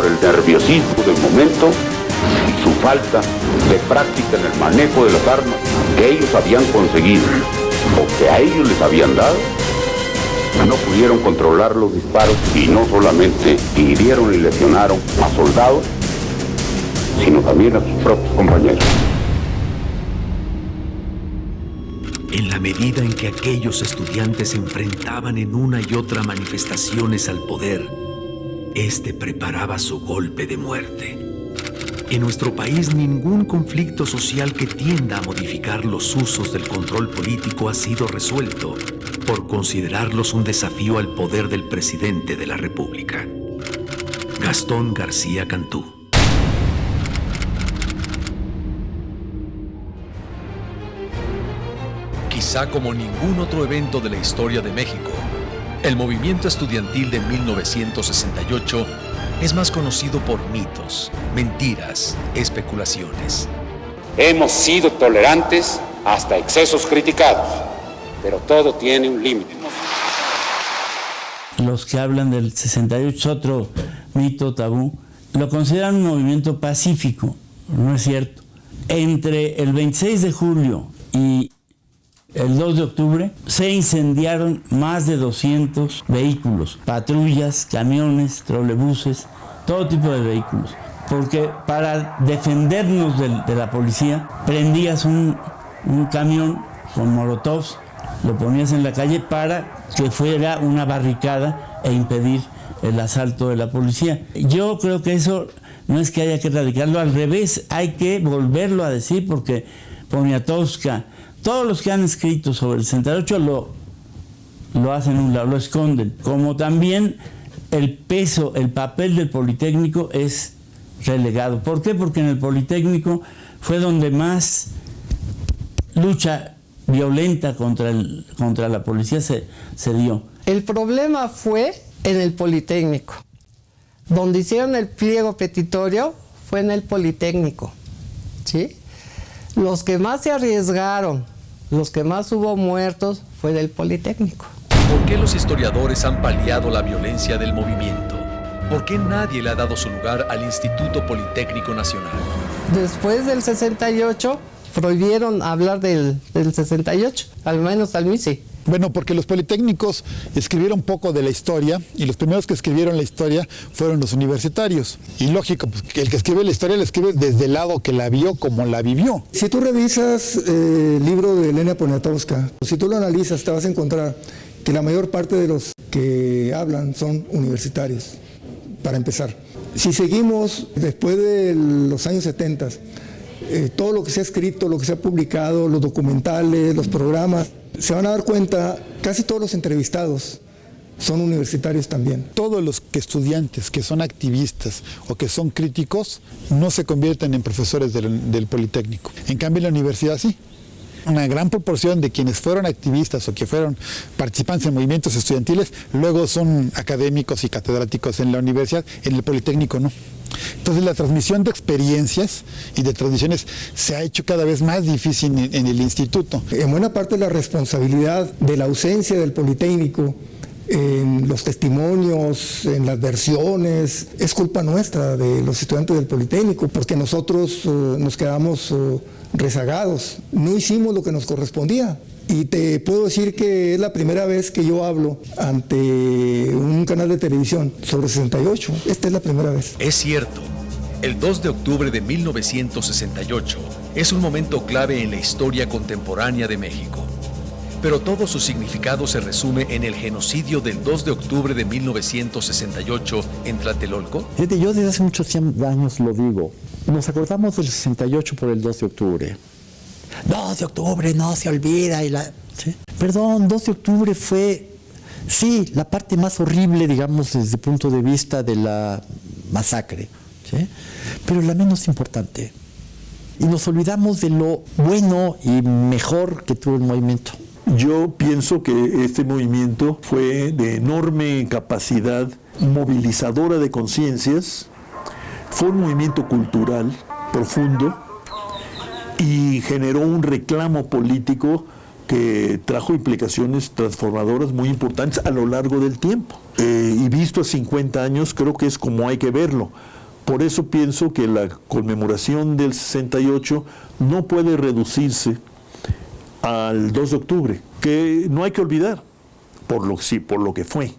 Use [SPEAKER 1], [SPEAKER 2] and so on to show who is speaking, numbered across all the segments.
[SPEAKER 1] por el nerviosismo del momento y su falta de práctica en el manejo de las armas que ellos habían conseguido o que a ellos les habían dado, no pudieron controlar los disparos y no solamente hirieron y lesionaron a soldados, sino también a sus propios compañeros.
[SPEAKER 2] En la medida en que aquellos estudiantes se enfrentaban en una y otra manifestaciones al poder, este preparaba su golpe de muerte. En nuestro país, ningún conflicto social que tienda a modificar los usos del control político ha sido resuelto por considerarlos un desafío al poder del presidente de la República. Gastón García Cantú.
[SPEAKER 3] Quizá como ningún otro evento de la historia de México, el movimiento estudiantil de 1968 es más conocido por mitos, mentiras, especulaciones.
[SPEAKER 4] Hemos sido tolerantes hasta excesos criticados, pero todo tiene un límite.
[SPEAKER 5] Los que hablan del 68 es otro mito tabú, lo consideran un movimiento pacífico, no es cierto. Entre el 26 de julio y el 2 de octubre se incendiaron más de 200 vehículos, patrullas, camiones, trolebuses, todo tipo de vehículos. Porque para defendernos de la policía, prendías un camión con molotovs, lo ponías en la calle para que fuera una barricada e impedir el asalto de la policía. Yo creo que eso no es que haya que erradicarlo, al revés, hay que volverlo a decir porque Poniatowska, todos los que han escrito sobre el 68 lo hacen a un lado, lo esconden. Como también el peso, el papel del Politécnico es relegado. ¿Por qué? Porque en el Politécnico fue donde más lucha violenta contra la policía se dio.
[SPEAKER 6] El problema fue en el Politécnico. Donde hicieron el pliego petitorio fue en el Politécnico, ¿sí? Los que más se arriesgaron, los que más hubo muertos, fue del Politécnico.
[SPEAKER 3] ¿Por qué los historiadores han paliado la violencia del movimiento? ¿Por qué nadie le ha dado su lugar al Instituto Politécnico Nacional?
[SPEAKER 6] Después del 68, prohibieron hablar del 68, al menos al MISI.
[SPEAKER 7] Bueno, porque los politécnicos escribieron poco de la historia y los primeros que escribieron la historia fueron los universitarios. Y lógico, pues, que el que escribe la historia la escribe desde el lado que la vio como la vivió.
[SPEAKER 8] Si tú revisas el libro de Elena Poniatowska, si tú lo analizas, te vas a encontrar que la mayor parte de los que hablan son universitarios, para empezar. Si seguimos después de los años 70, todo lo que se ha escrito, lo que se ha publicado, los documentales, los programas, se van a dar cuenta, casi todos los entrevistados son universitarios también.
[SPEAKER 7] Todos los estudiantes que son activistas o que son críticos no se convierten en profesores del Politécnico. En cambio, en la universidad sí. Una gran proporción de quienes fueron activistas o que fueron participantes en movimientos estudiantiles luego son académicos y catedráticos en la universidad, en el Politécnico no. Entonces la transmisión de experiencias y de tradiciones se ha hecho cada vez más difícil en el instituto.
[SPEAKER 8] En buena parte la responsabilidad de la ausencia del Politécnico en los testimonios, en las versiones, es culpa nuestra de los estudiantes del Politécnico, porque nosotros nos quedamos rezagados, no hicimos lo que nos correspondía. Y te puedo decir que es la primera vez que yo hablo ante un canal de televisión sobre 68. Esta es la primera vez.
[SPEAKER 3] Es cierto, el 2 de octubre de 1968 es un momento clave en la historia contemporánea de México. Pero todo su significado se resume en el genocidio del 2 de octubre de 1968 en Tlatelolco.
[SPEAKER 9] Fíjate, yo desde hace muchos años lo digo. Nos acordamos del 68 por el 2 de octubre. 2 de octubre no se olvida. ¿Sí? Perdón, 2 de octubre fue, sí, la parte más horrible, digamos, desde el punto de vista de la masacre, ¿sí? Pero la menos importante. Y nos olvidamos de lo bueno y mejor que tuvo el movimiento.
[SPEAKER 10] Yo pienso que este movimiento fue de enorme capacidad movilizadora de conciencias, fue un movimiento cultural profundo y generó un reclamo político que trajo implicaciones transformadoras muy importantes a lo largo del tiempo. Y visto a 50 años, creo que es como hay que verlo. Por eso pienso que la conmemoración del 68 no puede reducirse al 2 de octubre, que no hay que olvidar, por lo que fue.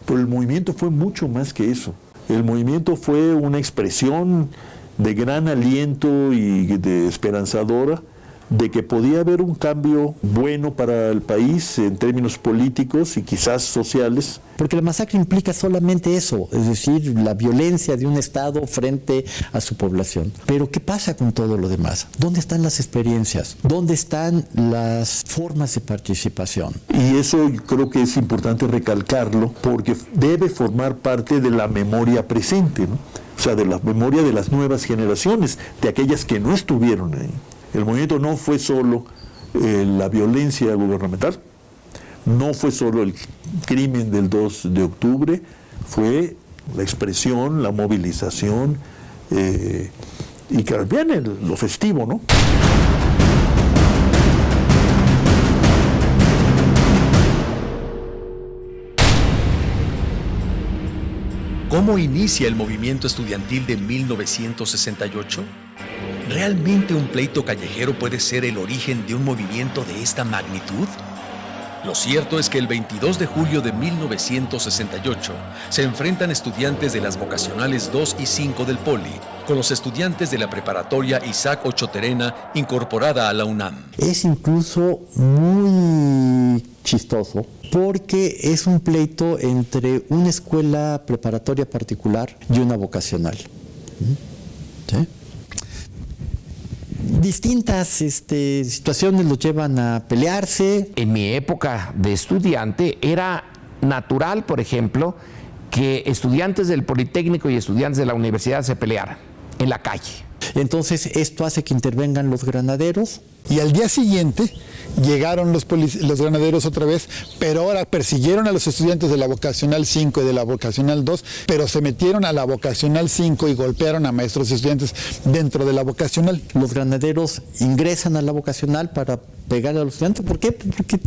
[SPEAKER 10] Pero el movimiento fue mucho más que eso. El movimiento fue una expresión de gran aliento y de esperanzadora de que podía haber un cambio bueno para el país en términos políticos y quizás sociales.
[SPEAKER 9] Porque la masacre implica solamente eso, es decir, la violencia de un Estado frente a su población. Pero ¿qué pasa con todo lo demás? ¿Dónde están las experiencias? ¿Dónde están las formas de participación?
[SPEAKER 10] Y eso creo que es importante recalcarlo porque debe formar parte de la memoria presente, ¿no? O sea, de la memoria de las nuevas generaciones, de aquellas que no estuvieron ahí. El movimiento no fue solo la violencia gubernamental, no fue solo el crimen del 2 de octubre, fue la expresión, la movilización y que viene lo festivo, ¿no?
[SPEAKER 3] ¿Cómo inicia el movimiento estudiantil de 1968? ¿Realmente un pleito callejero puede ser el origen de un movimiento de esta magnitud? Lo cierto es que el 22 de julio de 1968 se enfrentan estudiantes de las vocacionales 2 y 5 del Poli con los estudiantes de la preparatoria Isaac Ochoa Terena incorporada a la UNAM.
[SPEAKER 9] Es incluso muy chistoso porque es un pleito entre una escuela preparatoria particular y una vocacional. ¿Sí? Distintas situaciones los llevan a pelearse.
[SPEAKER 11] En mi época de estudiante era natural, por ejemplo, que estudiantes del Politécnico y estudiantes de la universidad se pelearan en la calle.
[SPEAKER 9] Entonces esto hace que intervengan los granaderos.
[SPEAKER 7] Y al día siguiente llegaron los granaderos otra vez, pero ahora persiguieron a los estudiantes de la vocacional 5 y de la vocacional 2, pero se metieron a la vocacional 5 y golpearon a maestros y estudiantes dentro de la vocacional.
[SPEAKER 9] Los granaderos ingresan a la vocacional para pegar a los estudiantes. ¿Por qué? Porque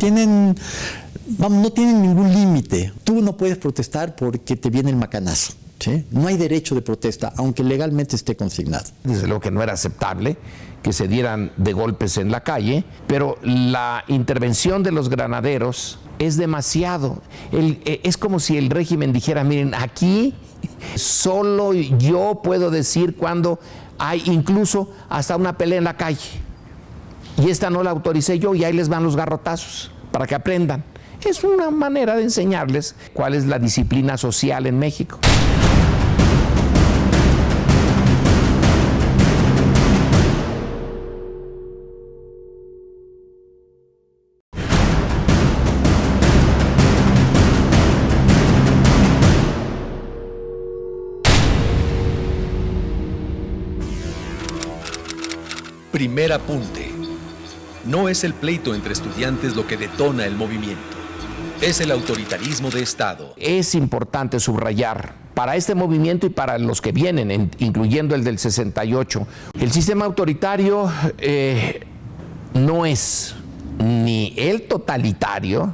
[SPEAKER 9] no tienen ningún límite. Tú no puedes protestar porque te viene el macanazo. ¿Sí? No hay derecho de protesta, aunque legalmente esté consignado.
[SPEAKER 11] Desde luego que no era aceptable que se dieran de golpes en la calle, pero la intervención de los granaderos es demasiado. Es como si el régimen dijera, miren, aquí solo yo puedo decir cuando hay incluso hasta una pelea en la calle. Y esta no la autoricé yo y ahí les van los garrotazos para que aprendan. Es una manera de enseñarles cuál es la disciplina social en México.
[SPEAKER 3] Primer apunte. No es el pleito entre estudiantes lo que detona el movimiento. Es el autoritarismo de Estado.
[SPEAKER 11] Es importante subrayar para este movimiento y para los que vienen, incluyendo el del 68, el sistema autoritario no es ni el totalitario,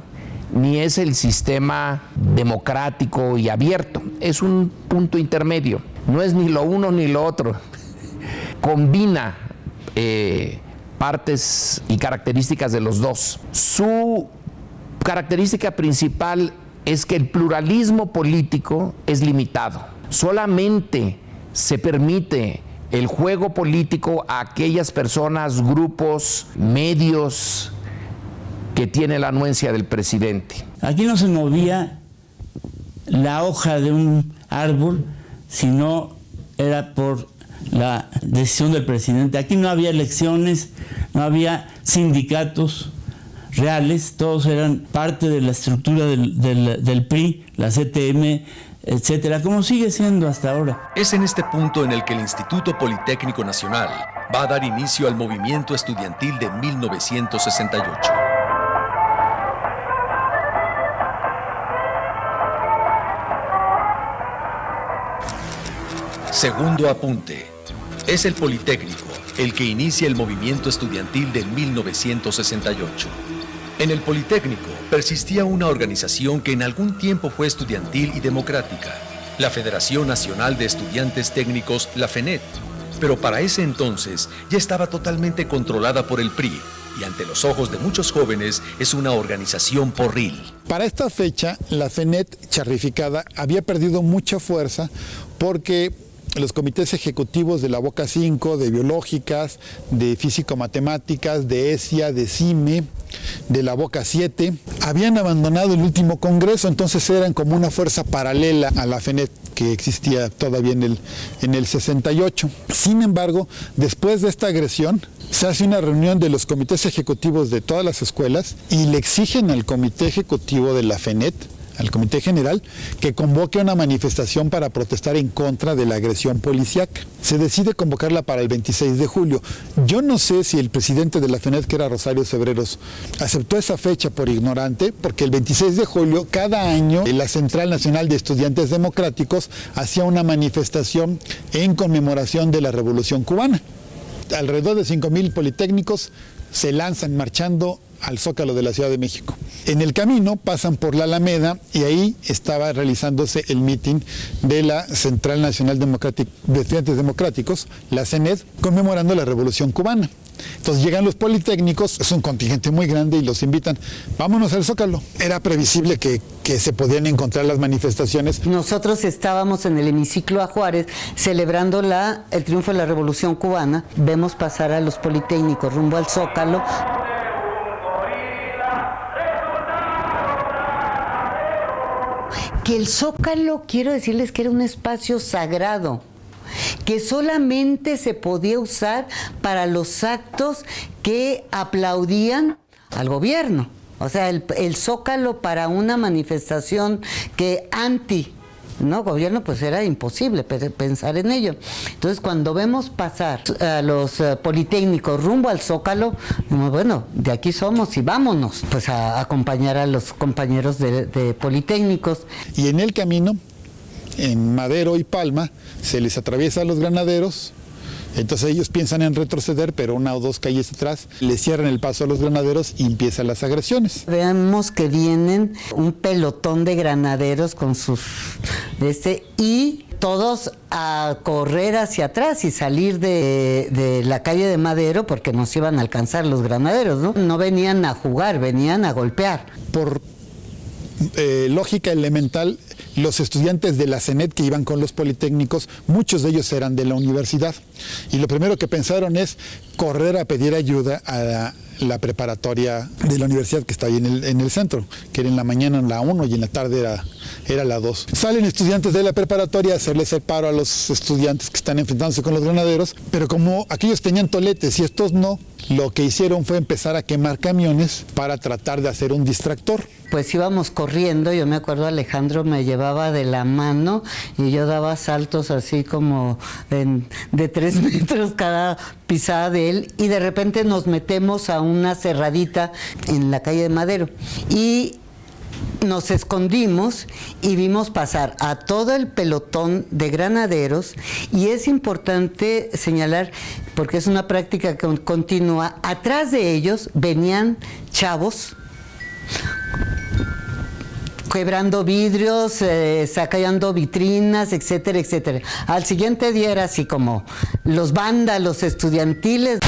[SPEAKER 11] ni es el sistema democrático y abierto. Es un punto intermedio. No es ni lo uno ni lo otro. Combina partes y características de los dos. Su característica principal es que el pluralismo político es limitado. Solamente se permite el juego político a aquellas personas, grupos, medios que tienen la anuencia del presidente.
[SPEAKER 5] Aquí no se movía la hoja de un árbol, sino era por la decisión del presidente. Aquí no había elecciones, no había sindicatos reales, todos eran parte de la estructura del PRI, la CTM, etcétera, como sigue siendo hasta ahora.
[SPEAKER 3] Es en este punto en el que el Instituto Politécnico Nacional va a dar inicio al movimiento estudiantil de 1968. Segundo apunte. Es el Politécnico el que inicia el movimiento estudiantil de 1968. En el Politécnico persistía una organización que en algún tiempo fue estudiantil y democrática, la Federación Nacional de Estudiantes Técnicos, la FENET, pero para ese entonces ya estaba totalmente controlada por el PRI y ante los ojos de muchos jóvenes es una organización porril.
[SPEAKER 7] Para esta fecha, la FENET charrificada había perdido mucha fuerza porque los comités ejecutivos de la Boca 5, de Biológicas, de Físico-Matemáticas, de ESIA, de CIME, de la Boca 7, habían abandonado el último congreso, entonces eran como una fuerza paralela a la FENET que existía todavía en el 68. Sin embargo, después de esta agresión, se hace una reunión de los comités ejecutivos de todas las escuelas y le exigen al comité ejecutivo de la FENET, al Comité General, que convoque una manifestación para protestar en contra de la agresión policíaca. Se decide convocarla para el 26 de julio. Yo no sé si el presidente de la FENET, que era Rosario Cebreros, aceptó esa fecha por ignorante, porque el 26 de julio, cada año, la Central Nacional de Estudiantes Democráticos hacía una manifestación en conmemoración de la Revolución Cubana. Alrededor de 5,000 politécnicos se lanzan marchando al Zócalo de la Ciudad de México. En el camino pasan por la Alameda y ahí estaba realizándose el mitin de la Central Nacional de Estudiantes Democráticos, la CENED, conmemorando la Revolución Cubana. Entonces llegan los politécnicos, es un contingente muy grande y los invitan, vámonos al Zócalo. Era previsible que se podían encontrar las manifestaciones.
[SPEAKER 12] Nosotros estábamos en el hemiciclo a Juárez celebrando el triunfo de la Revolución Cubana. Vemos pasar a los politécnicos rumbo al Zócalo. Que el Zócalo, quiero decirles que era un espacio sagrado, que solamente se podía usar para los actos que aplaudían al gobierno. O sea, el Zócalo para una manifestación que gobierno, pues era imposible pensar en ello. Entonces, cuando vemos pasar a los politécnicos rumbo al Zócalo, bueno, de aquí somos y vámonos, pues a acompañar a los compañeros de politécnicos.
[SPEAKER 7] Y en el camino, en Madero y Palma, se les atraviesa a los granaderos. Entonces ellos piensan en retroceder, pero una o dos calles atrás les cierran el paso a los granaderos y empiezan las agresiones.
[SPEAKER 12] Vemos que vienen un pelotón de granaderos con sus y todos a correr hacia atrás y salir de la calle de Madero porque nos iban a alcanzar los granaderos, ¿no? No venían a jugar, venían a golpear.
[SPEAKER 7] Por lógica elemental, los estudiantes de la CENET que iban con los politécnicos, muchos de ellos eran de la universidad. Y lo primero que pensaron es correr a pedir ayuda a la preparatoria de la universidad que está ahí en el centro, que era en la mañana la 1 y en la tarde era la 2. Salen estudiantes de la preparatoria a hacerles el paro a los estudiantes que están enfrentándose con los granaderos, pero como aquellos tenían toletes y estos no, lo que hicieron fue empezar a quemar camiones para tratar de hacer un distractor.
[SPEAKER 12] Pues íbamos corriendo, yo me acuerdo Alejandro me llevaba de la mano y yo daba saltos así como de 3 metros cada pisada de él y de repente nos metemos a una cerradita en la calle de Madero y nos escondimos y vimos pasar a todo el pelotón de granaderos y es importante señalar, porque es una práctica que continúa, atrás de ellos venían chavos quebrando vidrios, sacando vitrinas, etcétera, etcétera. Al siguiente día era así como los vándalos estudiantiles.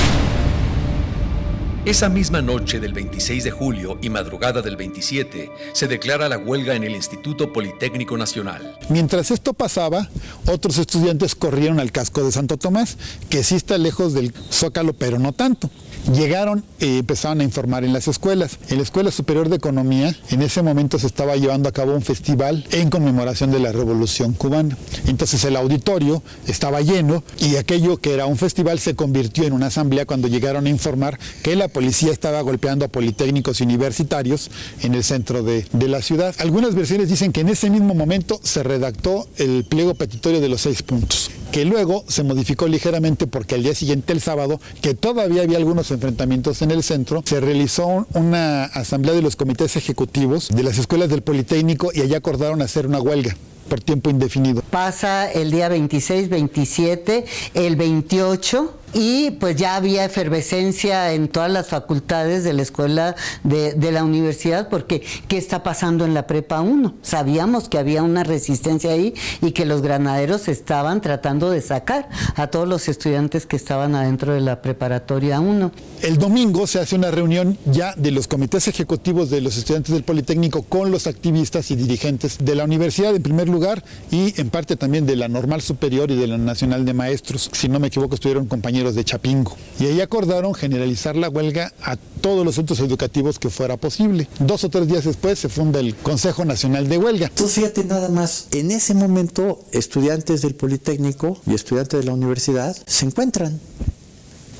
[SPEAKER 3] Esa misma noche del 26 de julio y madrugada del 27, se declara la huelga en el Instituto Politécnico Nacional.
[SPEAKER 7] Mientras esto pasaba, otros estudiantes corrieron al casco de Santo Tomás, que sí está lejos del Zócalo, pero no tanto. Llegaron y empezaron a informar en las escuelas. En la Escuela Superior de Economía, en ese momento se estaba llevando a cabo un festival en conmemoración de la Revolución Cubana. Entonces el auditorio estaba lleno y aquello que era un festival se convirtió en una asamblea cuando llegaron a informar que la policía estaba golpeando a politécnicos universitarios en el centro de la ciudad. Algunas versiones dicen que en ese mismo momento se redactó el pliego petitorio de los 6 puntos, que luego se modificó ligeramente porque al día siguiente, el sábado, que todavía había algunos enfrentamientos en el centro, se realizó una asamblea de los comités ejecutivos de las escuelas del Politécnico y allá acordaron hacer una huelga por tiempo indefinido.
[SPEAKER 12] Pasa el día 26, 27, el 28 y pues ya había efervescencia en todas las facultades de la escuela de la universidad, porque ¿qué está pasando en la Prepa 1? Sabíamos que había una resistencia ahí y que los granaderos estaban tratando de sacar a todos los estudiantes que estaban adentro de la preparatoria 1.
[SPEAKER 7] El domingo se hace una reunión ya de los comités ejecutivos de los estudiantes del Politécnico con los activistas y dirigentes de la universidad en primer lugar, y en parte también de la Normal Superior y de la Nacional de Maestros. Si no me equivoco, estuvieron compañeros de Chapingo. Y ahí acordaron generalizar la huelga a todos los centros educativos que fuera posible. 2 o 3 días después se funda el Consejo Nacional de Huelga.
[SPEAKER 9] Entonces fíjate nada más, en ese momento estudiantes del Politécnico y estudiantes de la universidad se encuentran.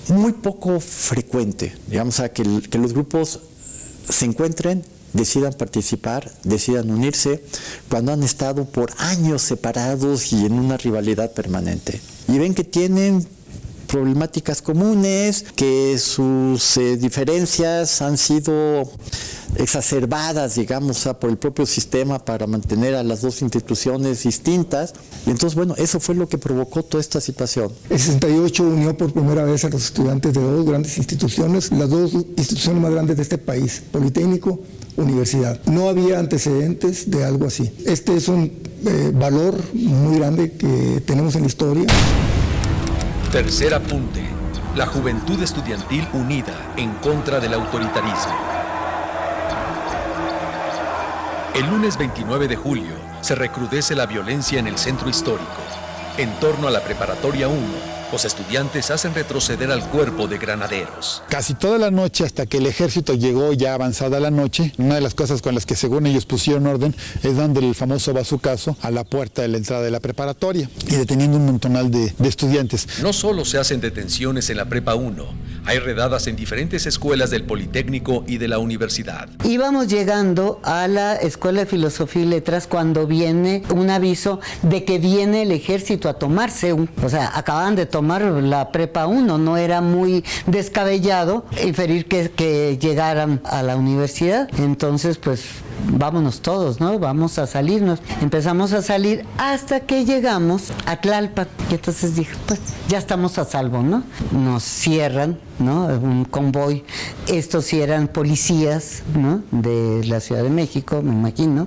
[SPEAKER 9] Muy poco frecuente, digamos, que los grupos se encuentren, decidan participar, decidan unirse, cuando han estado por años separados y en una rivalidad permanente. Y ven que tienen problemáticas comunes, que sus diferencias han sido exacerbadas, digamos, por el propio sistema para mantener a las dos instituciones distintas. Y entonces, bueno, eso fue lo que provocó toda esta situación.
[SPEAKER 8] El 68 unió por primera vez a los estudiantes de 2 grandes instituciones, las 2 instituciones más grandes de este país, Politécnico, Universidad. No había antecedentes de algo así. Este es un valor muy grande que tenemos en la historia.
[SPEAKER 3] Tercer apunte. La juventud estudiantil unida en contra del autoritarismo. El lunes 29 de julio se recrudece la violencia en el centro histórico. En torno a la preparatoria 1, los estudiantes hacen retroceder al cuerpo de granaderos.
[SPEAKER 7] Casi toda la noche, hasta que el ejército llegó ya avanzada la noche, una de las cosas con las que según ellos pusieron orden es dándole el famoso bazucazo a la puerta de la entrada de la preparatoria y deteniendo un montonal de estudiantes.
[SPEAKER 3] No solo se hacen detenciones en la Prepa 1, hay redadas en diferentes escuelas del Politécnico y de la universidad.
[SPEAKER 12] Íbamos llegando a la Escuela de Filosofía y Letras cuando viene un aviso de que viene el ejército a tomarse o sea, acababan de tomar la Prepa 1, no era muy descabellado inferir que llegaran a la universidad. Entonces, pues, vámonos todos, ¿no? Vamos a salirnos. Empezamos a salir hasta que llegamos a Tlalpan. Y entonces dije, pues, ya estamos a salvo, ¿no? Nos cierran, ¿no? Un convoy. Estos sí eran policías, ¿no? De la Ciudad de México, me imagino.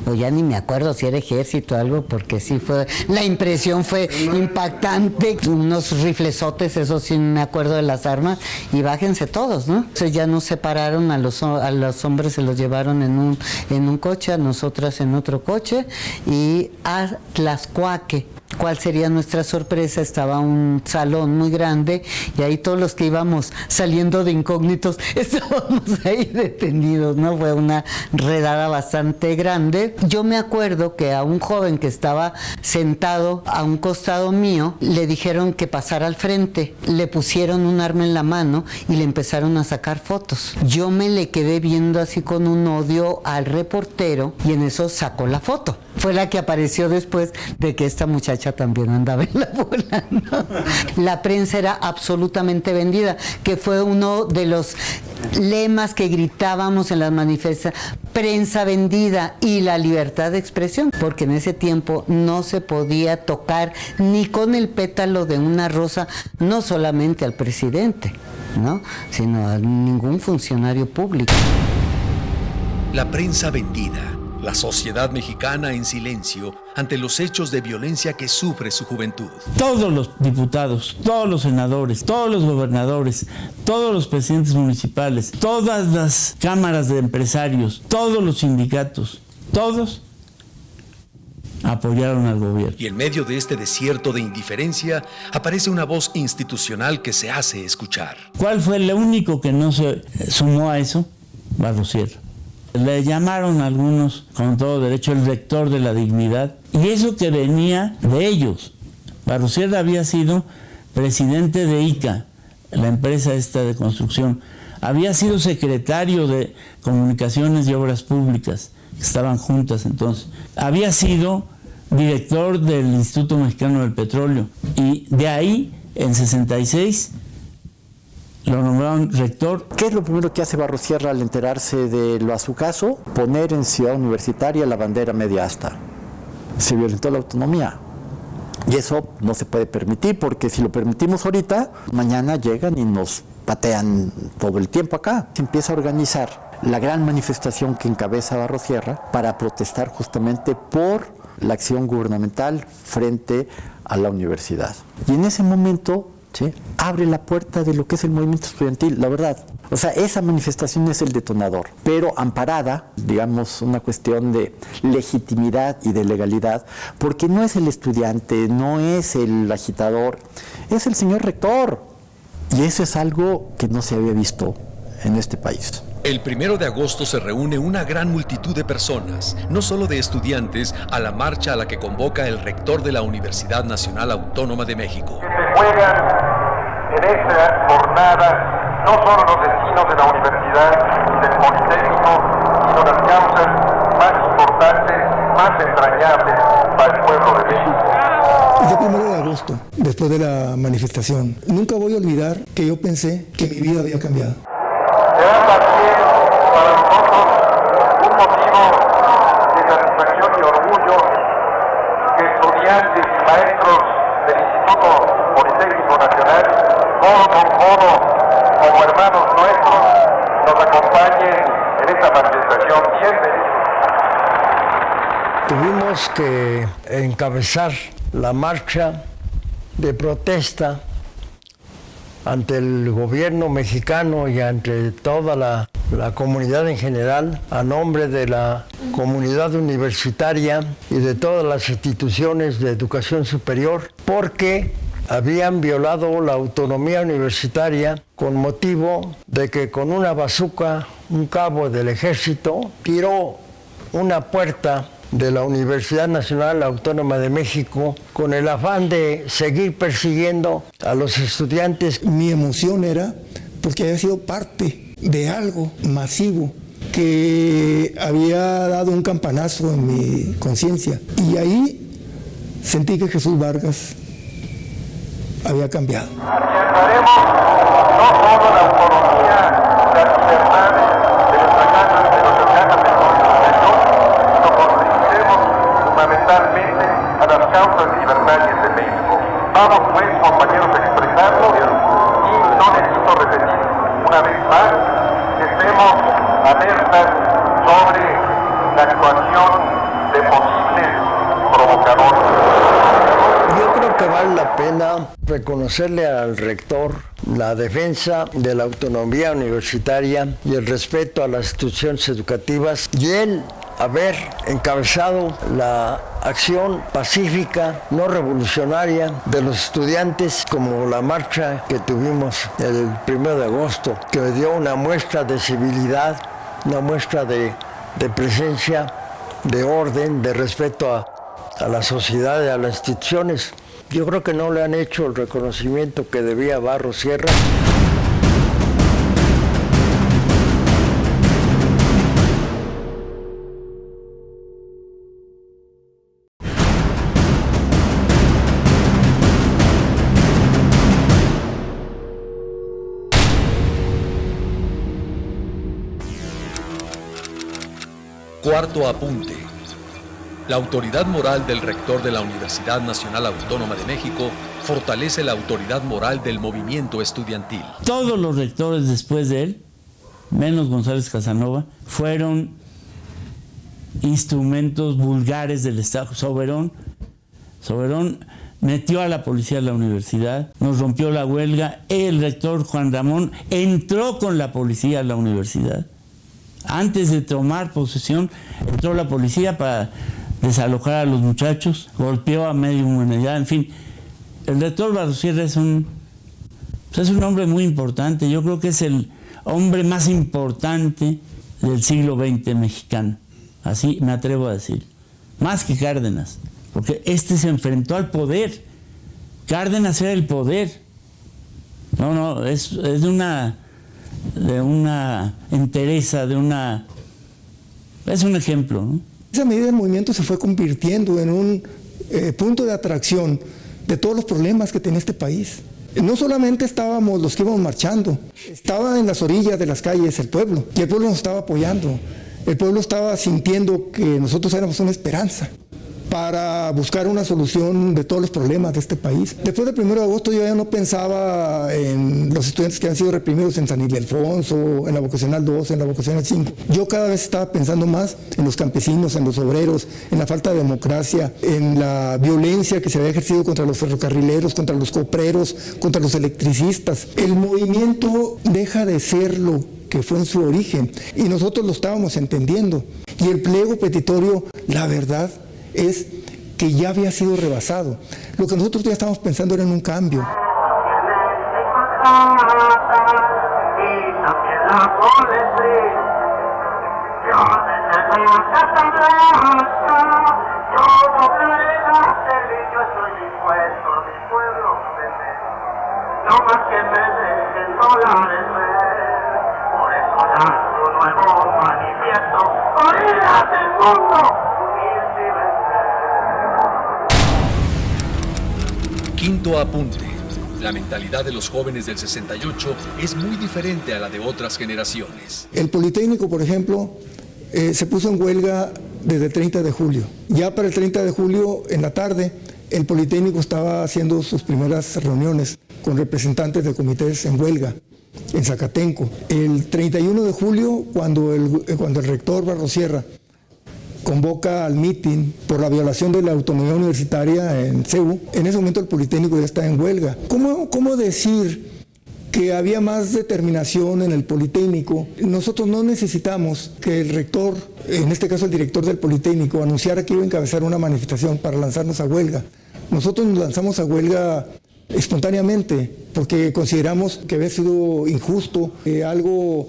[SPEAKER 12] O ya ni me acuerdo si era ejército o algo, porque sí fue, la impresión fue impactante. Unos riflesotes, eso sí me acuerdo de las armas. Y bájense todos, ¿no? Entonces ya nos separaron a los hombres, se los llevaron en un coche, a nosotras en otro coche, y a Tlaxcuaque. ¿Cuál sería nuestra sorpresa? Estaba un salón muy grande y ahí todos los que íbamos saliendo de incógnitos estábamos ahí detenidos, ¿no? Fue una redada bastante grande. Yo me acuerdo que a un joven que estaba sentado a un costado mío le dijeron que pasara al frente, le pusieron un arma en la mano y le empezaron a sacar fotos. Yo me le quedé viendo así con un odio al reportero y en eso sacó la foto. Fue la que apareció después de que esta muchacha también andaba en la bola, ¿no? La prensa era absolutamente vendida, que fue uno de los lemas que gritábamos en las manifestaciones: prensa vendida y la libertad de expresión, porque en ese tiempo no se podía tocar ni con el pétalo de una rosa, no solamente al presidente, ¿no? Sino a ningún funcionario público.
[SPEAKER 3] La prensa vendida. La sociedad mexicana en silencio ante los hechos de violencia que sufre su juventud.
[SPEAKER 5] Todos los diputados, todos los senadores, todos los gobernadores, todos los presidentes municipales, todas las cámaras de empresarios, todos los sindicatos, todos apoyaron al gobierno.
[SPEAKER 3] Y en medio de este desierto de indiferencia aparece una voz institucional que se hace escuchar.
[SPEAKER 5] ¿Cuál fue el único que no se sumó a eso? Barrosierra. Le llamaron a algunos, con todo derecho, el rector de la dignidad. Y eso que venía de ellos. Barrosierra había sido presidente de ICA, la empresa esta de construcción. Había sido secretario de Comunicaciones y Obras Públicas, que estaban juntas entonces. Había sido director del Instituto Mexicano del Petróleo. Y de ahí, en 66... lo nombraron rector.
[SPEAKER 9] ¿Qué es lo primero que hace Barrosierra al enterarse de lo a su caso? Poner en Ciudad Universitaria la bandera media asta. Se violentó la autonomía. Y eso no se puede permitir, porque si lo permitimos ahorita, mañana llegan y nos patean todo el tiempo acá. Se empieza a organizar la gran manifestación que encabeza Barros Sierra para protestar justamente por la acción gubernamental frente a la universidad. Y en ese momento, ¿sí?, abre la puerta de lo que es el movimiento estudiantil, la verdad. O sea, esa manifestación es el detonador, pero amparada, digamos, una cuestión de legitimidad y de legalidad, porque no es el estudiante, no es el agitador, es el señor rector. Y eso es algo que no se había visto en este país.
[SPEAKER 3] El 1 de agosto se reúne una gran multitud de personas, no solo de estudiantes, a la marcha a la que convoca el rector de la Universidad Nacional Autónoma de México.
[SPEAKER 13] Que se juegan en esta jornada no solo los destinos de la universidad y del Politécnico, sino las causas más importantes, más entrañables para el pueblo de México.
[SPEAKER 8] El 1 de agosto, después de la manifestación, nunca voy a olvidar que yo pensé que mi vida había cambiado.
[SPEAKER 13] Será también para nosotros un motivo de satisfacción y orgullo que estudiantes y maestros del Instituto Politécnico Nacional, codo con codo, como hermanos nuestros, nos acompañen en esta manifestación.
[SPEAKER 14] Tuvimos que encabezar la marcha de protesta ante el gobierno mexicano y ante toda la comunidad en general, a nombre de la comunidad universitaria y de todas las instituciones de educación superior, porque habían violado la autonomía universitaria con motivo de que con una bazuca un cabo del ejército tiró una puerta de la Universidad Nacional Autónoma de México con el afán de seguir persiguiendo a los estudiantes.
[SPEAKER 8] Mi emoción era porque había sido parte de algo masivo que había dado un campanazo en mi conciencia. Y ahí sentí que Jesús Vargas había cambiado.
[SPEAKER 13] Afianzaremos no solo la autonomía, la libertad de nuestras casas, de nuestras casas de comunicación, sino contribuiremos fundamentalmente a las causas libertarias de México. Vamos pues, compañeros, a expresarlo y no necesito repetir una vez más que estemos alertas sobre la actuación de posibles provocadores.
[SPEAKER 14] Yo creo que vale la pena reconocerle al rector la defensa de la autonomía universitaria y el respeto a las instituciones educativas y él haber encabezado la acción pacífica, no revolucionaria de los estudiantes, como la marcha que tuvimos el 1 de agosto, que dio una muestra de civilidad, una muestra de presencia, de orden, de respeto a la sociedad y a las instituciones. Yo creo que no le han hecho el reconocimiento que debía Barros Sierra.
[SPEAKER 3] Cuarto apunte. La autoridad moral del rector de la Universidad Nacional Autónoma de México fortalece la autoridad moral del movimiento estudiantil.
[SPEAKER 5] Todos los rectores después de él, menos González Casanova, fueron instrumentos vulgares del Estado. Soberón metió a la policía a la universidad, nos rompió la huelga. El rector Juan Ramón entró con la policía a la universidad. Antes de tomar posesión, entró la policía para desalojar a los muchachos, golpeó a media humanidad, en fin. El rector Barros Sierra es un hombre muy importante. Yo creo que es el hombre más importante del siglo XX mexicano. Así me atrevo a decir. Más que Cárdenas, porque este se enfrentó al poder. Cárdenas era el poder. No, es de una entereza, es un ejemplo, ¿no?
[SPEAKER 8] Esa medida del movimiento se fue convirtiendo en un punto de atracción de todos los problemas que tenía este país. No solamente estábamos los que íbamos marchando, estaba en las orillas de las calles el pueblo, y el pueblo nos estaba apoyando. El pueblo estaba sintiendo que nosotros éramos una esperanza para buscar una solución de todos los problemas de este país. Después del 1 de agosto yo ya no pensaba en los estudiantes que han sido reprimidos en San Ildefonso, en la vocacional 2, en la vocacional 5. Yo cada vez estaba pensando más en los campesinos, en los obreros, en la falta de democracia, en la violencia que se había ejercido contra los ferrocarrileros, contra los copreros, contra los electricistas. El movimiento deja de ser lo que fue en su origen y nosotros lo estábamos entendiendo. Y el pliego petitorio, la verdad es que ya había sido rebasado. Lo que nosotros ya estábamos pensando era en un cambio.
[SPEAKER 13] No más que me dejen dólares, por eso lanzo un nuevo manifiesto, orillas del mundo, unir sin vencer.
[SPEAKER 3] Quinto apunte. La mentalidad de los jóvenes del 68 es muy diferente a la de otras generaciones.
[SPEAKER 8] El Politécnico, por ejemplo, se puso en huelga desde el 30 de julio. Ya para el 30 de julio, en la tarde, el Politécnico estaba haciendo sus primeras reuniones con representantes de comités en huelga en Zacatenco. El 31 de julio, cuando el rector Barrosierra convoca al mitin por la violación de la autonomía universitaria en CEU, en ese momento el Politécnico ya está en huelga. ¿Cómo decir que había más determinación en el Politécnico? Nosotros no necesitamos que el rector, en este caso el director del Politécnico, anunciara que iba a encabezar una manifestación para lanzarnos a huelga. Nosotros nos lanzamos a huelga espontáneamente porque consideramos que había sido injusto, algo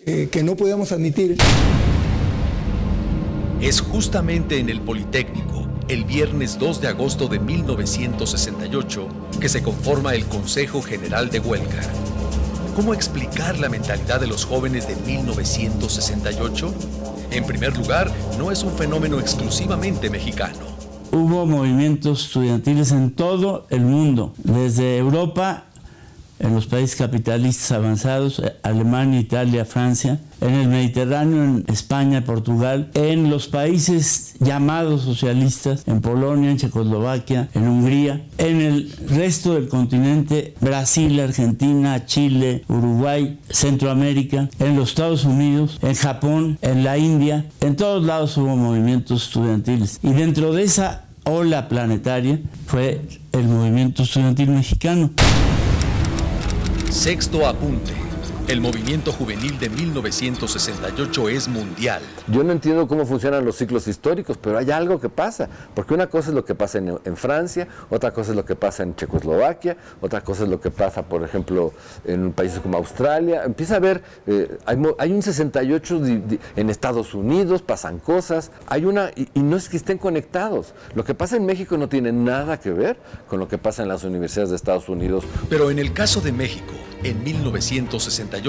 [SPEAKER 8] que no podíamos admitir.
[SPEAKER 3] Es justamente en el Politécnico, el viernes 2 de agosto de 1968, que se conforma el Consejo General de Huelga. ¿Cómo explicar la mentalidad de los jóvenes de 1968? En primer lugar, no es un fenómeno exclusivamente mexicano.
[SPEAKER 5] Hubo movimientos estudiantiles en todo el mundo, desde Europa, en los países capitalistas avanzados, Alemania, Italia, Francia, en el Mediterráneo, en España, Portugal, en los países llamados socialistas, en Polonia, en Checoslovaquia, en Hungría, en el resto del continente, Brasil, Argentina, Chile, Uruguay, Centroamérica, en los Estados Unidos, en Japón, en la India, en todos lados hubo movimientos estudiantiles. Y dentro de esa ola planetaria fue el movimiento estudiantil mexicano.
[SPEAKER 3] Sexto apunte. El movimiento juvenil de 1968 es mundial.
[SPEAKER 15] Yo no entiendo cómo funcionan los ciclos históricos, pero hay algo que pasa. Porque una cosa es lo que pasa en Francia, otra cosa es lo que pasa en Checoslovaquia, otra cosa es lo que pasa, por ejemplo, en países como Australia. Empieza a haber, hay un 68 en Estados Unidos, pasan cosas. Y no es que estén conectados. Lo que pasa en México no tiene nada que ver con lo que pasa en las universidades de Estados Unidos.
[SPEAKER 3] Pero en el caso de México, en 1968,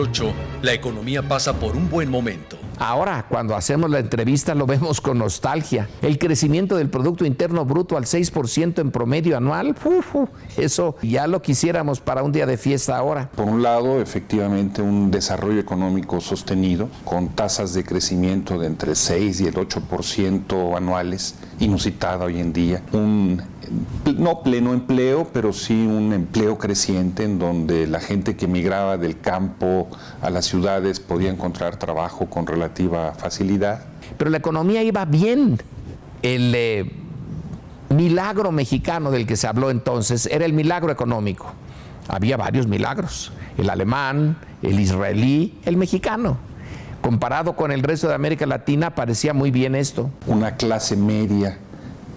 [SPEAKER 3] la economía pasa por un buen momento.
[SPEAKER 11] Ahora, cuando hacemos la entrevista, lo vemos con nostalgia. El crecimiento del Producto Interno Bruto al 6% en promedio anual, eso ya lo quisiéramos para un día de fiesta ahora.
[SPEAKER 16] Por un lado, efectivamente, un desarrollo económico sostenido, con tasas de crecimiento de entre 6 y el 8% anuales, inusitada hoy en día. No pleno empleo, pero sí un empleo creciente en donde la gente que migraba del campo a las ciudades podía encontrar trabajo con relativa facilidad.
[SPEAKER 11] Pero la economía iba bien. El milagro mexicano del que se habló entonces era el milagro económico. Había varios milagros: el alemán, el israelí, el mexicano. Comparado con el resto de América Latina, parecía muy bien esto.
[SPEAKER 16] Una clase media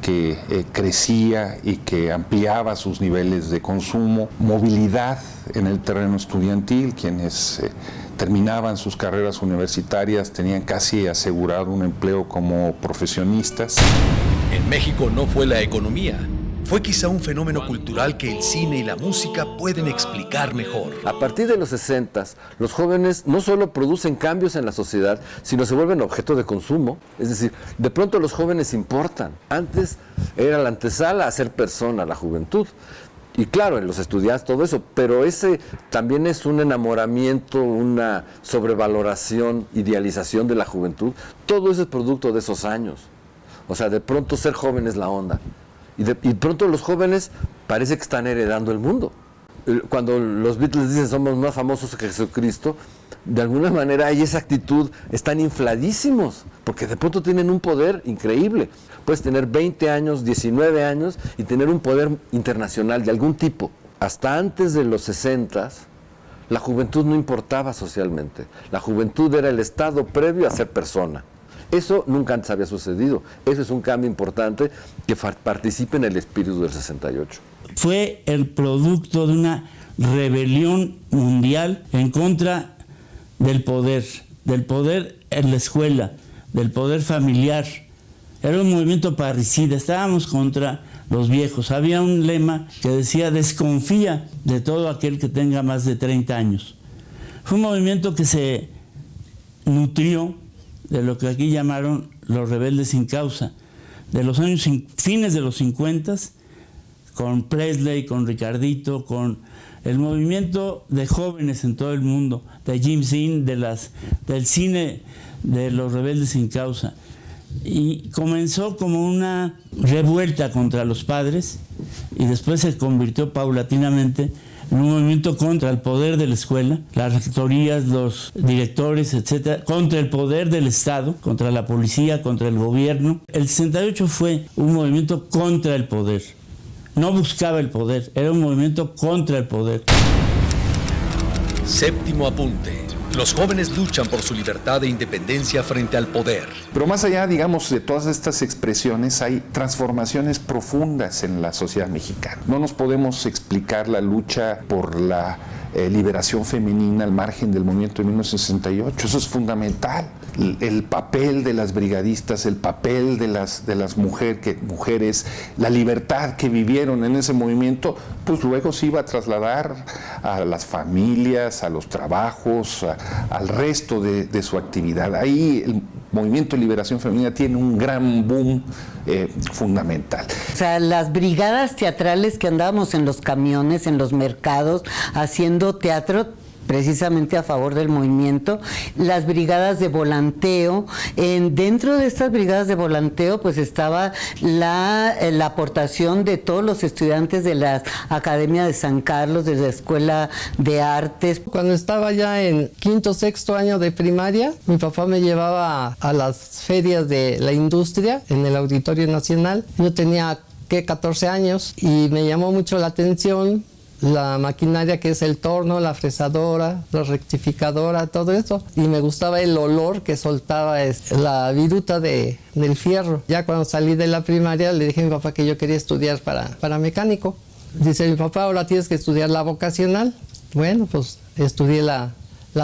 [SPEAKER 16] que crecía y que ampliaba sus niveles de consumo, movilidad en el terreno estudiantil, quienes terminaban sus carreras universitarias tenían casi asegurado un empleo como profesionistas.
[SPEAKER 3] En México no fue la economía, fue quizá un fenómeno cultural que el cine y la música pueden explicar mejor.
[SPEAKER 15] A partir de los 60, los jóvenes no solo producen cambios en la sociedad, sino se vuelven objeto de consumo. Es decir, de pronto los jóvenes importan. Antes era la antesala a ser persona, la juventud. Y claro, en los estudiantes todo eso, pero ese también es un enamoramiento, una sobrevaloración, idealización de la juventud. Todo eso es producto de esos años. O sea, de pronto ser joven es la onda. Y pronto los jóvenes parece que están heredando el mundo. Cuando los Beatles dicen somos más famosos que Jesucristo, de alguna manera hay esa actitud, están infladísimos, porque de pronto tienen un poder increíble. Puedes tener 20 años, 19 años y tener un poder internacional de algún tipo. Hasta antes de los 60s, la juventud no importaba socialmente. La juventud era el estado previo a ser persona. Eso nunca antes había sucedido. Eso es un cambio importante que participe en el espíritu del 68.
[SPEAKER 5] Fue el producto de una rebelión mundial en contra del poder en la escuela, del poder familiar. Era un movimiento parricida, estábamos contra los viejos. Había un lema que decía: desconfía de todo aquel que tenga más de 30 años. Fue un movimiento que se nutrió de lo que aquí llamaron los rebeldes sin causa, de los años fines de los 50, con Presley, con Ricardito, con el movimiento de jóvenes en todo el mundo, de Jim Zinn, del cine de los rebeldes sin causa. Y comenzó como una revuelta contra los padres y después se convirtió paulatinamente en un movimiento contra el poder de la escuela, las rectorías, los directores, etcétera, contra el poder del Estado, contra la policía, contra el gobierno. El 68 fue un movimiento contra el poder. No buscaba el poder, era un movimiento contra el poder.
[SPEAKER 3] Séptimo apunte. Los jóvenes luchan por su libertad e independencia frente al poder.
[SPEAKER 16] Pero más allá, digamos, de todas estas expresiones, hay transformaciones profundas en la sociedad mexicana. No nos podemos explicar la lucha por la liberación femenina al margen del movimiento de 1968. Eso es fundamental. El papel de las brigadistas, el papel de las mujeres, la libertad que vivieron en ese movimiento, pues luego se iba a trasladar a las familias, a los trabajos, al resto de su actividad. Ahí el movimiento de liberación femenina tiene un gran boom fundamental.
[SPEAKER 12] O sea, las brigadas teatrales que andábamos en los camiones, en los mercados, haciendo teatro, precisamente a favor del movimiento, las brigadas de volanteo. Dentro de estas brigadas de volanteo pues estaba la aportación de todos los estudiantes de la Academia de San Carlos, de la Escuela de Artes.
[SPEAKER 6] Cuando estaba ya en quinto, sexto año de primaria, mi papá me llevaba a las ferias de la industria en el Auditorio Nacional. Yo tenía 14 años y me llamó mucho la atención la maquinaria que es el torno, la fresadora, la rectificadora, todo eso. Y me gustaba el olor que soltaba la viruta del fierro. Ya cuando salí de la primaria le dije a mi papá que yo quería estudiar para mecánico. Dice mi papá, ahora tienes que estudiar la vocacional. Bueno, pues estudié la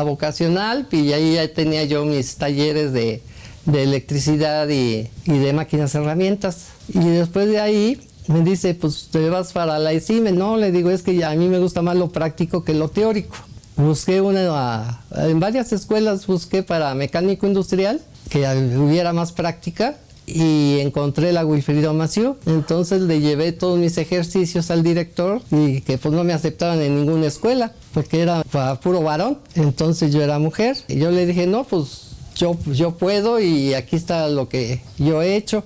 [SPEAKER 6] vocacional y ahí ya tenía yo mis talleres de electricidad y de máquinas herramientas. Y después de ahí me dice, pues te vas para la ESIME. No, le digo, es que a mí me gusta más lo práctico que lo teórico. Busqué en varias escuelas, busqué para mecánico industrial, que hubiera más práctica, y encontré la Wilfrido Massieu. Entonces le llevé todos mis ejercicios al director y que pues no me aceptaban en ninguna escuela, porque era para puro varón. Entonces yo era mujer. Y yo le dije, no, pues yo puedo y aquí está lo que yo he hecho.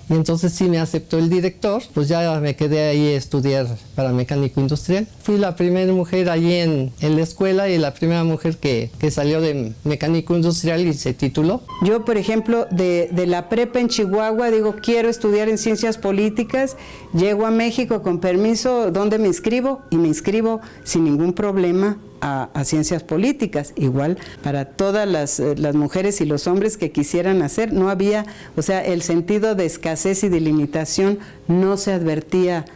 [SPEAKER 6] Y entonces sí me aceptó el director, pues ya me quedé ahí a estudiar para mecánico industrial. Fui la primera mujer allí en la escuela y la primera mujer que salió de mecánico industrial y se tituló.
[SPEAKER 17] Yo, por ejemplo, de la prepa en Chihuahua, digo, quiero estudiar en ciencias políticas, llego a México con permiso, ¿dónde me inscribo? Y me inscribo sin ningún problema a ciencias políticas, igual para todas las mujeres y los hombres que quisieran hacer. No había, o sea, el sentido de escasez y de limitación no se advertía.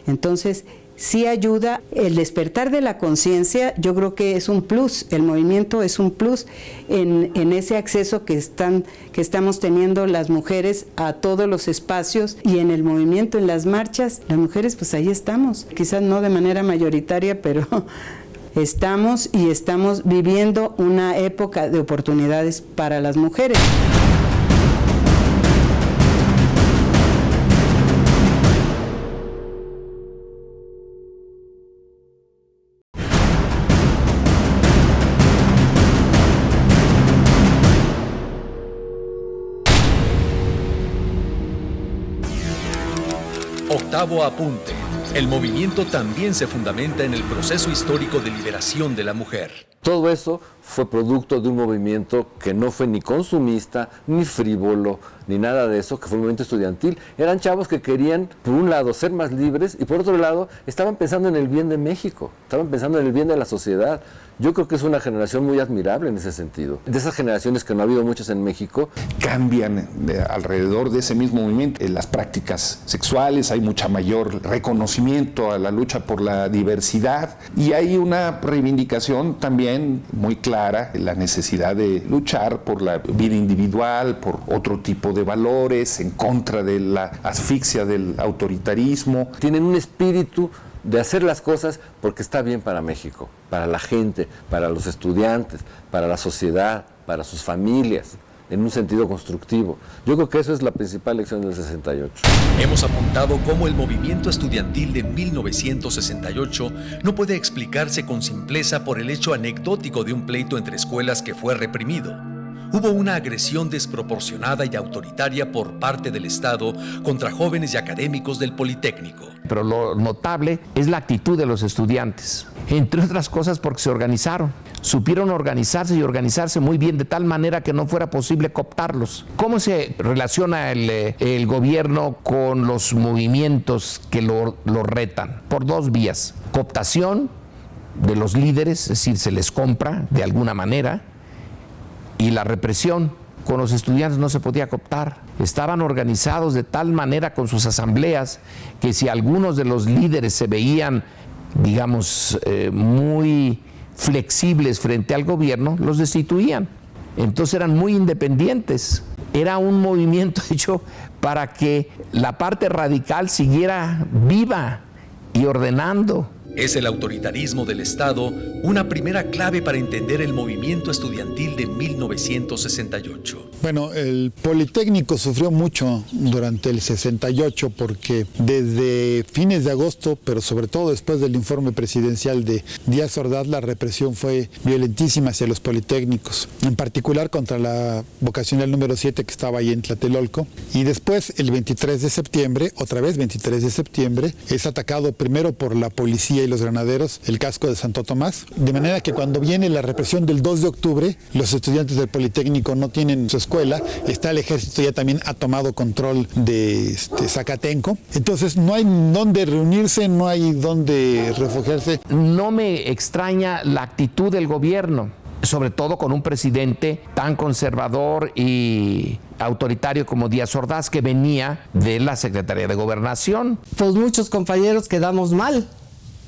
[SPEAKER 17] Entonces, sí ayuda el despertar de la conciencia. Yo creo que es un plus, el movimiento es un plus en ese acceso que estamos teniendo las mujeres a todos los espacios, y en el movimiento, en las marchas, las mujeres pues ahí estamos, quizás no de manera mayoritaria, pero estamos viviendo una época de oportunidades para las mujeres.
[SPEAKER 3] Octavo apunte. El movimiento también se fundamenta en el proceso histórico de liberación de la mujer.
[SPEAKER 15] Todo eso fue producto de un movimiento que no fue ni consumista, ni frívolo, ni nada de eso, que fue un movimiento estudiantil. Eran chavos que querían, por un lado, ser más libres y por otro lado, estaban pensando en el bien de México, estaban pensando en el bien de la sociedad. Yo creo que es una generación muy admirable en ese sentido. De esas generaciones que no ha habido muchas en México.
[SPEAKER 16] Cambian alrededor de ese mismo movimiento las prácticas sexuales, hay mucha mayor reconocimiento a la lucha por la diversidad y hay una reivindicación también muy clara, la necesidad de luchar por la vida individual, por otro tipo de valores, en contra de la asfixia del autoritarismo.
[SPEAKER 15] Tienen un espíritu de hacer las cosas porque está bien para México, para la gente, para los estudiantes, para la sociedad, para sus familias, en un sentido constructivo. Yo creo que eso es la principal lección del 68.
[SPEAKER 3] Hemos apuntado cómo el movimiento estudiantil de 1968 no puede explicarse con simpleza por el hecho anecdótico de un pleito entre escuelas que fue reprimido. Hubo una agresión desproporcionada y autoritaria por parte del Estado contra jóvenes y académicos del Politécnico.
[SPEAKER 11] Pero lo notable es la actitud de los estudiantes, entre otras cosas porque se organizaron. Supieron organizarse y organizarse muy bien de tal manera que no fuera posible cooptarlos. ¿Cómo se relaciona el gobierno con los movimientos que lo retan? Por dos vías. Cooptación de los líderes, es decir, se les compra de alguna manera, y la represión. Con los estudiantes no se podía cooptar. Estaban organizados de tal manera con sus asambleas que si algunos de los líderes se veían, digamos, muy flexibles frente al gobierno, los destituían. Entonces eran muy independientes. Era un movimiento hecho para que la parte radical siguiera viva y ordenando.
[SPEAKER 3] ¿Es el autoritarismo del Estado una primera clave para entender el movimiento estudiantil de 1968?
[SPEAKER 7] Bueno, el Politécnico sufrió mucho durante el 68 porque desde fines de agosto, pero sobre todo después del informe presidencial de Díaz Ordaz, la represión fue violentísima hacia los politécnicos, en particular contra la vocacional número 7 que estaba ahí en Tlatelolco. Y después, el 23 de septiembre, otra vez 23 de septiembre, es atacado primero por la policía y los granaderos, el casco de Santo Tomás, de manera que cuando viene la represión del 2 de octubre, los estudiantes del Politécnico no tienen su escuela, está el ejército ya también ha tomado control de Zacatenco, entonces no hay dónde reunirse, no hay dónde refugiarse.
[SPEAKER 11] No me extraña la actitud del gobierno, sobre todo con un presidente tan conservador y autoritario como Díaz Ordaz, que venía de la Secretaría de Gobernación.
[SPEAKER 6] Pues muchos compañeros quedamos mal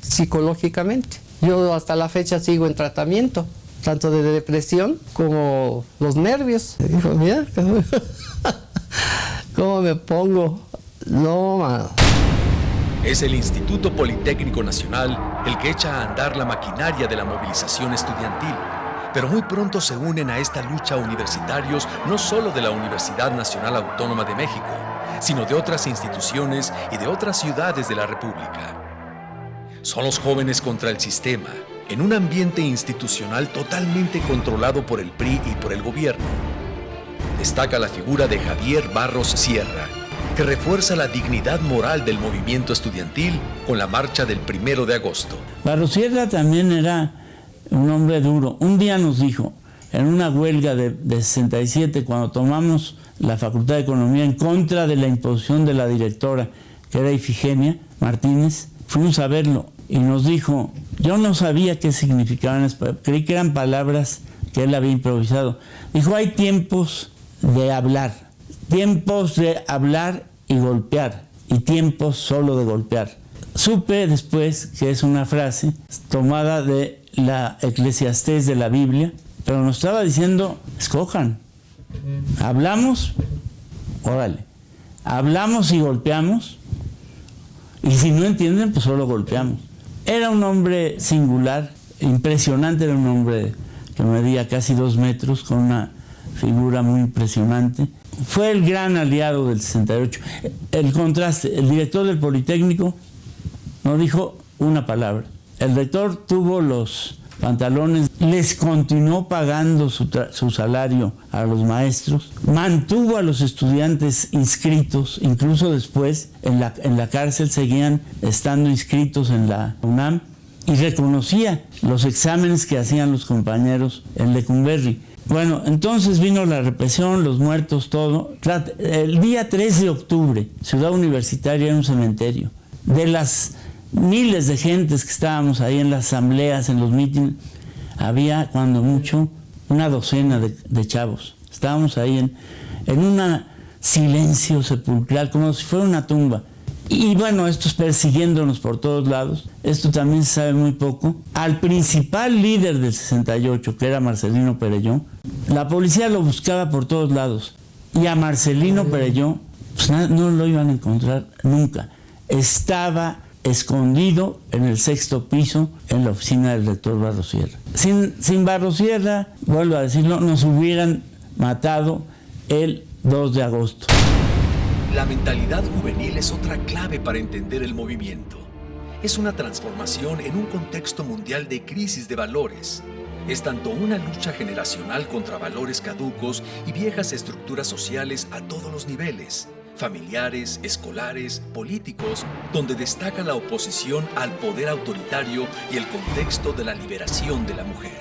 [SPEAKER 6] psicológicamente. Yo hasta la fecha sigo en tratamiento, tanto de depresión como los nervios. Dijo, mira, ¿cómo me pongo? No, mano.
[SPEAKER 3] Es el Instituto Politécnico Nacional el que echa a andar la maquinaria de la movilización estudiantil. Pero muy pronto se unen a esta lucha universitarios no solo de la Universidad Nacional Autónoma de México, sino de otras instituciones y de otras ciudades de la República. Son los jóvenes contra el sistema, en un ambiente institucional totalmente controlado por el PRI y por el gobierno. Destaca la figura de Javier Barros Sierra, que refuerza la dignidad moral del movimiento estudiantil con la marcha del 1 de agosto.
[SPEAKER 5] Barros Sierra también era un hombre duro. Un día nos dijo, en una huelga de 67, cuando tomamos la Facultad de Economía en contra de la imposición de la directora, que era Ifigenia Martínez, fuimos a verlo y nos dijo, yo no sabía qué significaban, creí que eran palabras que él había improvisado. Dijo, hay tiempos de hablar y golpear, y tiempos solo de golpear. Supe después que es una frase tomada de la Eclesiastés de la Biblia, pero nos estaba diciendo, escojan, hablamos, órale, hablamos y golpeamos, y si no entienden, pues solo golpeamos. Era un hombre singular, impresionante, era un hombre que medía casi 2 metros, con una figura muy impresionante. Fue el gran aliado del 68. El contraste, el director del Politécnico no dijo una palabra. El rector tuvo los pantalones, les continuó pagando su salario a los maestros, mantuvo a los estudiantes inscritos, incluso después en la cárcel seguían estando inscritos en la UNAM, y reconocía los exámenes que hacían los compañeros en Lecumberri. Bueno, entonces vino la represión, los muertos, todo. El día 3 de octubre, Ciudad Universitaria era un cementerio. De las miles de gentes que estábamos ahí en las asambleas, en los mítines, había cuando mucho una docena de chavos. Estábamos ahí en un silencio sepulcral, como si fuera una tumba. Y bueno, estos persiguiéndonos por todos lados. Esto también se sabe muy poco. Al principal líder del 68, que era Marcelino Perelló, la policía lo buscaba por todos lados. Y a Marcelino Perelló pues no lo iban a encontrar nunca. Estaba escondido en el 6º piso en la oficina del rector Barrosierra. Sin Barrosierra, vuelvo a decirlo, nos hubieran matado el 2 de agosto.
[SPEAKER 3] La mentalidad juvenil es otra clave para entender el movimiento. Es una transformación en un contexto mundial de crisis de valores. Es tanto una lucha generacional contra valores caducos y viejas estructuras sociales a todos los niveles, familiares, escolares, políticos, donde destaca la oposición al poder autoritario y el contexto de la liberación de la mujer.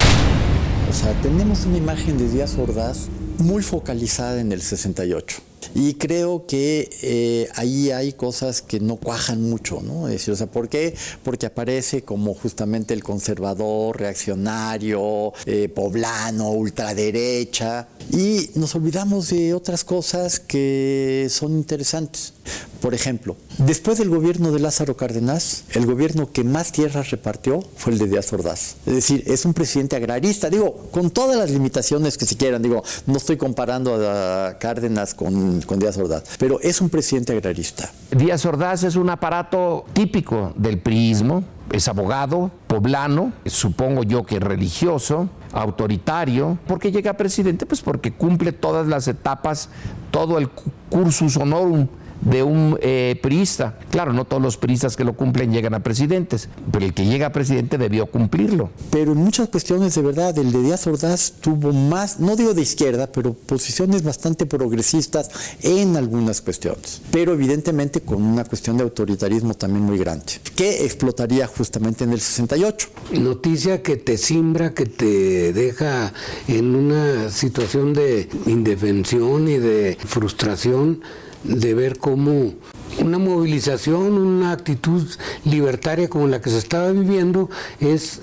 [SPEAKER 9] O sea, tenemos una imagen de Díaz Ordaz muy focalizada en el 68. Y creo que ahí hay cosas que no cuajan mucho, ¿no? Es decir, o sea, ¿por qué? Porque aparece como justamente el conservador, reaccionario, poblano, ultraderecha, y nos olvidamos de otras cosas que son interesantes. Por ejemplo, después del gobierno de Lázaro Cárdenas, el gobierno que más tierras repartió fue el de Díaz Ordaz. Es decir, es un presidente agrarista, digo, con todas las limitaciones que se quieran, digo, no estoy comparando a Cárdenas con Díaz Ordaz, pero es un presidente agrarista.
[SPEAKER 11] Díaz Ordaz es un aparato típico del priismo, es abogado, poblano, supongo yo que religioso, autoritario. ¿Por qué llega presidente? Pues porque cumple todas las etapas, todo el cursus honorum de un priista. Claro, no todos los priistas que lo cumplen llegan a presidentes, pero el que llega a presidente debió cumplirlo.
[SPEAKER 9] Pero en muchas cuestiones, de verdad, el de Díaz Ordaz tuvo más, no digo de izquierda, pero posiciones bastante progresistas en algunas cuestiones, pero evidentemente con una cuestión de autoritarismo también muy grande, que explotaría justamente en el 68.
[SPEAKER 18] Noticia que te simbra, que te deja en una situación de indefensión y de frustración, de ver cómo una movilización, una actitud libertaria como la que se estaba viviendo es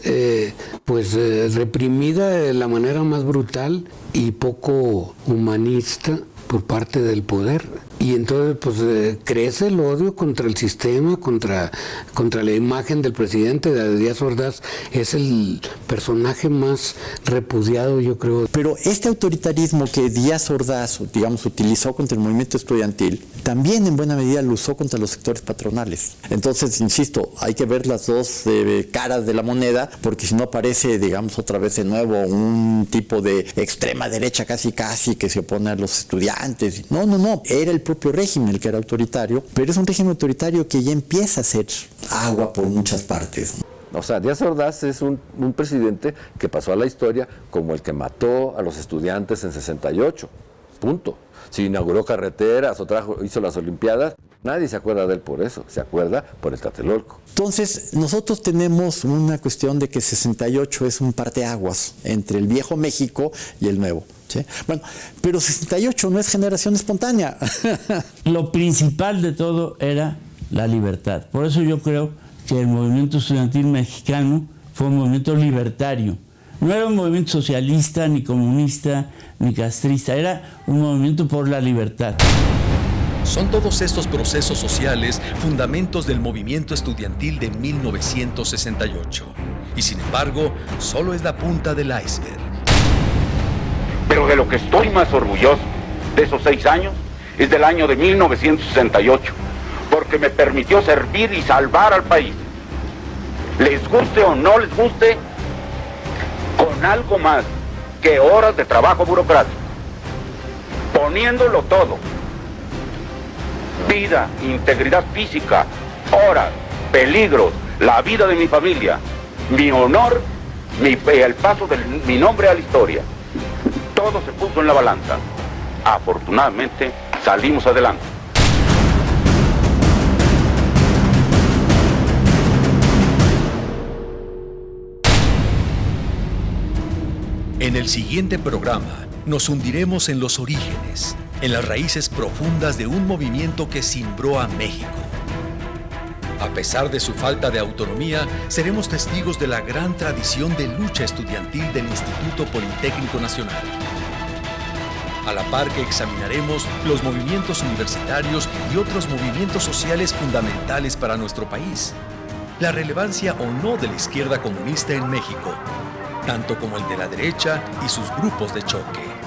[SPEAKER 18] reprimida de la manera más brutal y poco humanista por parte del poder. Y entonces crece el odio contra el sistema, contra la imagen del presidente. De Díaz Ordaz es el personaje más repudiado, yo creo.
[SPEAKER 9] Pero este autoritarismo que Díaz Ordaz, digamos, utilizó contra el movimiento estudiantil, también en buena medida lo usó contra los sectores patronales. Entonces, insisto, hay que ver las dos caras de la moneda, porque si no aparece, digamos, otra vez de nuevo un tipo de extrema derecha casi que se opone a los estudiantes. No, era el propio régimen el que era autoritario, pero es un régimen autoritario que ya empieza a hacer agua por muchas partes.
[SPEAKER 15] O sea, Díaz Ordaz es un presidente que pasó a la historia como el que mató a los estudiantes en 68, punto. Si inauguró carreteras o hizo las Olimpiadas, nadie se acuerda de él por eso, se acuerda por el Tlatelolco.
[SPEAKER 9] Entonces, nosotros tenemos una cuestión de que 68 es un parteaguas entre el viejo México y el nuevo. ¿Sí? Bueno, pero 68 no es generación espontánea.
[SPEAKER 5] Lo principal de todo era la libertad. Por eso yo creo que el movimiento estudiantil mexicano fue un movimiento libertario. No era un movimiento socialista, ni comunista, ni castrista. Era un movimiento por la libertad.
[SPEAKER 3] Son todos estos procesos sociales fundamentos del movimiento estudiantil de 1968. Y sin embargo, solo es la punta del iceberg.
[SPEAKER 1] Pero de lo que estoy más orgulloso de esos 6 años es del año de 1968, porque me permitió servir y salvar al país. Les guste o no les guste, con algo más que horas de trabajo burocrático, poniéndolo todo: vida, integridad física, horas, peligros, la vida de mi familia, mi honor el paso de mi nombre a la historia. Todo se puso en la balanza. Afortunadamente, salimos adelante.
[SPEAKER 3] En el siguiente programa nos hundiremos en los orígenes, en las raíces profundas de un movimiento que cimbró a México. A pesar de su falta de autonomía, seremos testigos de la gran tradición de lucha estudiantil del Instituto Politécnico Nacional. A la par que examinaremos los movimientos universitarios y otros movimientos sociales fundamentales para nuestro país, la relevancia o no de la izquierda comunista en México, tanto como el de la derecha y sus grupos de choque.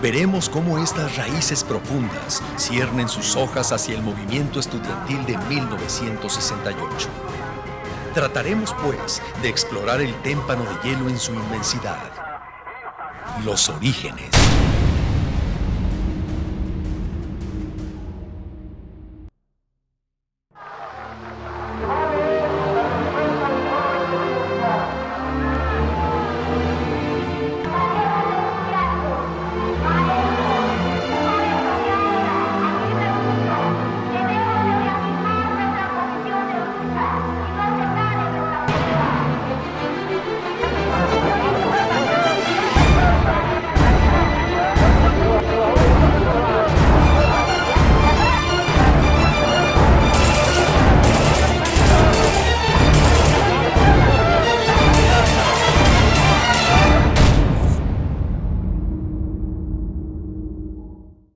[SPEAKER 3] Veremos cómo estas raíces profundas ciernen sus hojas hacia el movimiento estudiantil de 1968. Trataremos, pues, de explorar el témpano de hielo en su inmensidad. Los orígenes.